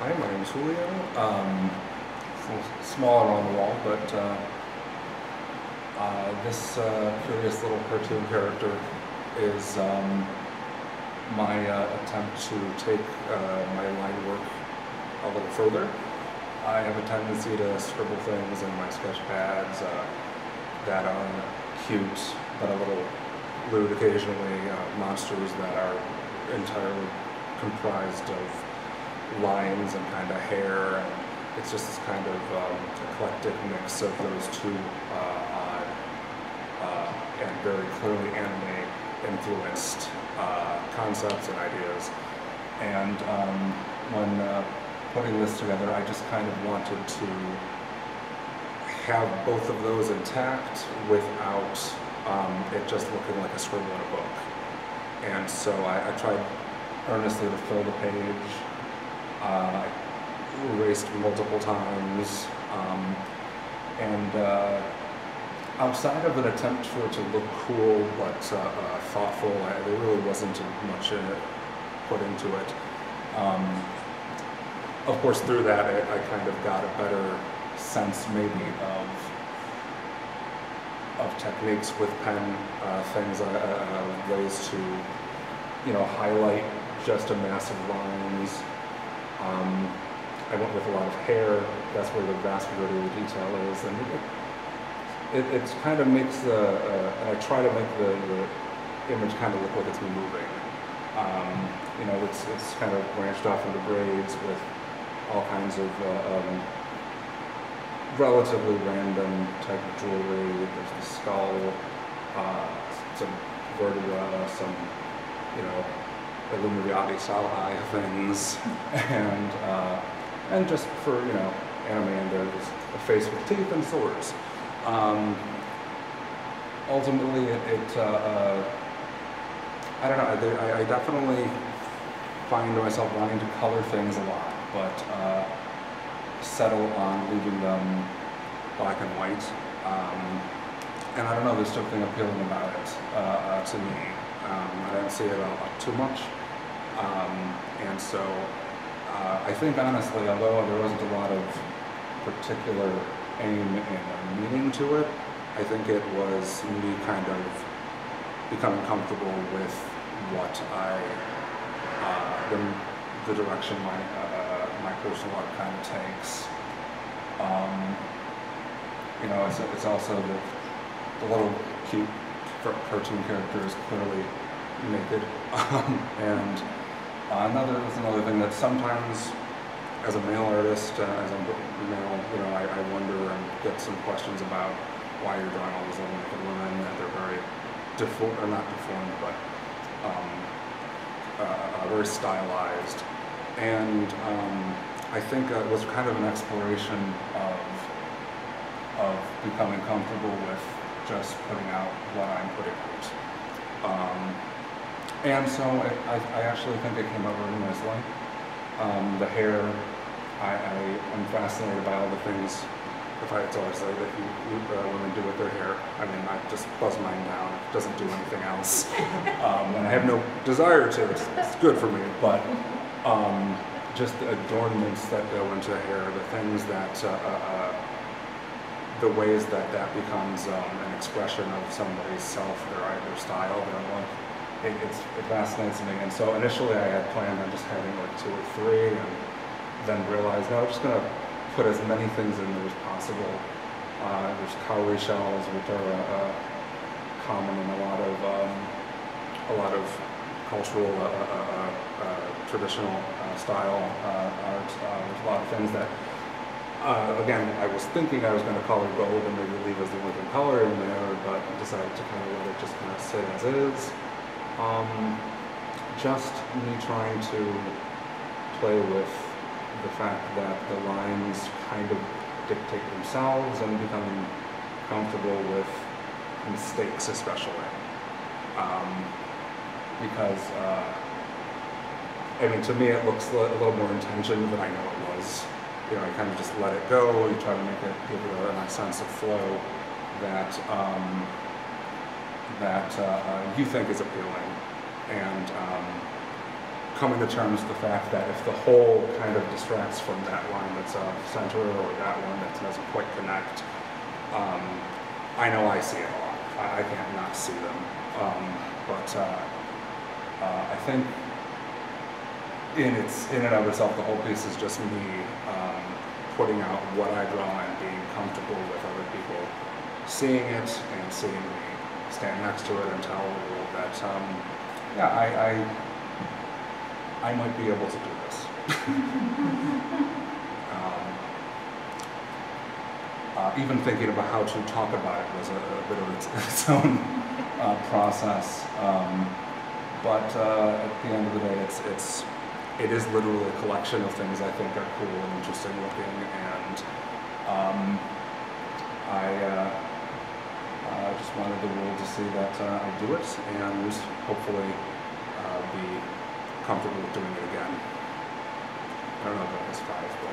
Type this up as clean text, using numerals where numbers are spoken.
Hi, my name is Julio. It's a little smaller on the wall, but this curious little cartoon character is my attempt to take my line work a little further. I have a tendency to scribble things in my sketch pads that are cute but a little lewd occasionally, monsters that are entirely comprised of lines and kind of hair, and it's just this kind of eclectic mix of those two odd and very clearly anime influenced concepts and ideas. And when putting this together, I just kind of wanted to have both of those intact without it just looking like a scribble in a book. And so I tried earnestly to fill the page. I erased multiple times, and outside of an attempt for it to look cool but thoughtful, there really wasn't much in it put into it. Of course, through that, I kind of got a better sense maybe of techniques with pen, things, ways to, highlight just a massive lines. I went with a lot of hair. That's where the vast majority of the detail is, and it kind of makes and I try to make the image kind of look like it's moving. It's kind of branched off into braids with all kinds of relatively random type of jewelry. There's the skull, some vertebra, some, Illuminati style eye things, and just for, anime, there's a face with teeth and swords. Ultimately, I don't know, I definitely find myself wanting to color things a lot, but settle on leaving them black and white. And I don't know, there's something appealing about it to me. I don't see it too much. And so I think honestly, although there wasn't a lot of particular aim and meaning to it, I think it was me kind of becoming comfortable with what the direction my personal art kind of takes. It's also the little cute cartoon character is clearly naked, and that's another thing that sometimes, as a male artist, as a male, I wonder and get some questions about why you're drawing all these little naked women, and they're very not deformed, but very stylized. And I think it was kind of an exploration of becoming comfortable with just putting out what I'm putting out. And so I actually think it came out really nicely. The hair, I'm fascinated by all the things, it's always like that women do with their hair. I mean, I just buzz mine down, it doesn't do anything else. And I have no desire to, it's good for me, but just the adornments that go into hair, the things that, the ways that becomes an expression of somebody's self, their style, their look. It fascinates me. And so initially I had planned on just having like 2 or 3, and then realized, no, I'm just going to put as many things in there as possible. There's cowrie shells, which are common in a lot of cultural, traditional style art. There's a lot of things that, again, I was thinking I was going to color gold and maybe leave as the living color in there, but decided to kind of let it just kind of sit as is. Just me trying to play with the fact that the lines kind of dictate themselves and becoming comfortable with mistakes, especially. Because, to me it looks a little more intentioned than I know it was. I kind of just let it go. You try to give it a nice sense of flow that you think is appealing, and coming to terms with the fact that if the whole kind of distracts from that line that's off center or that one that doesn't quite connect, I know I see it a lot. I can't not see them. I think in and of itself, the whole piece is just me putting out what I draw and being comfortable with other people seeing it and seeing me stand next to it and tell the world that, yeah, I might be able to do this. Even thinking about how to talk about it was a bit of its own process. But at the end of the day, it is literally a collection of things I think are cool and interesting looking, and I just wanted the world to see that I do it, and hopefully be comfortable with doing it again. I don't know if that was 5, but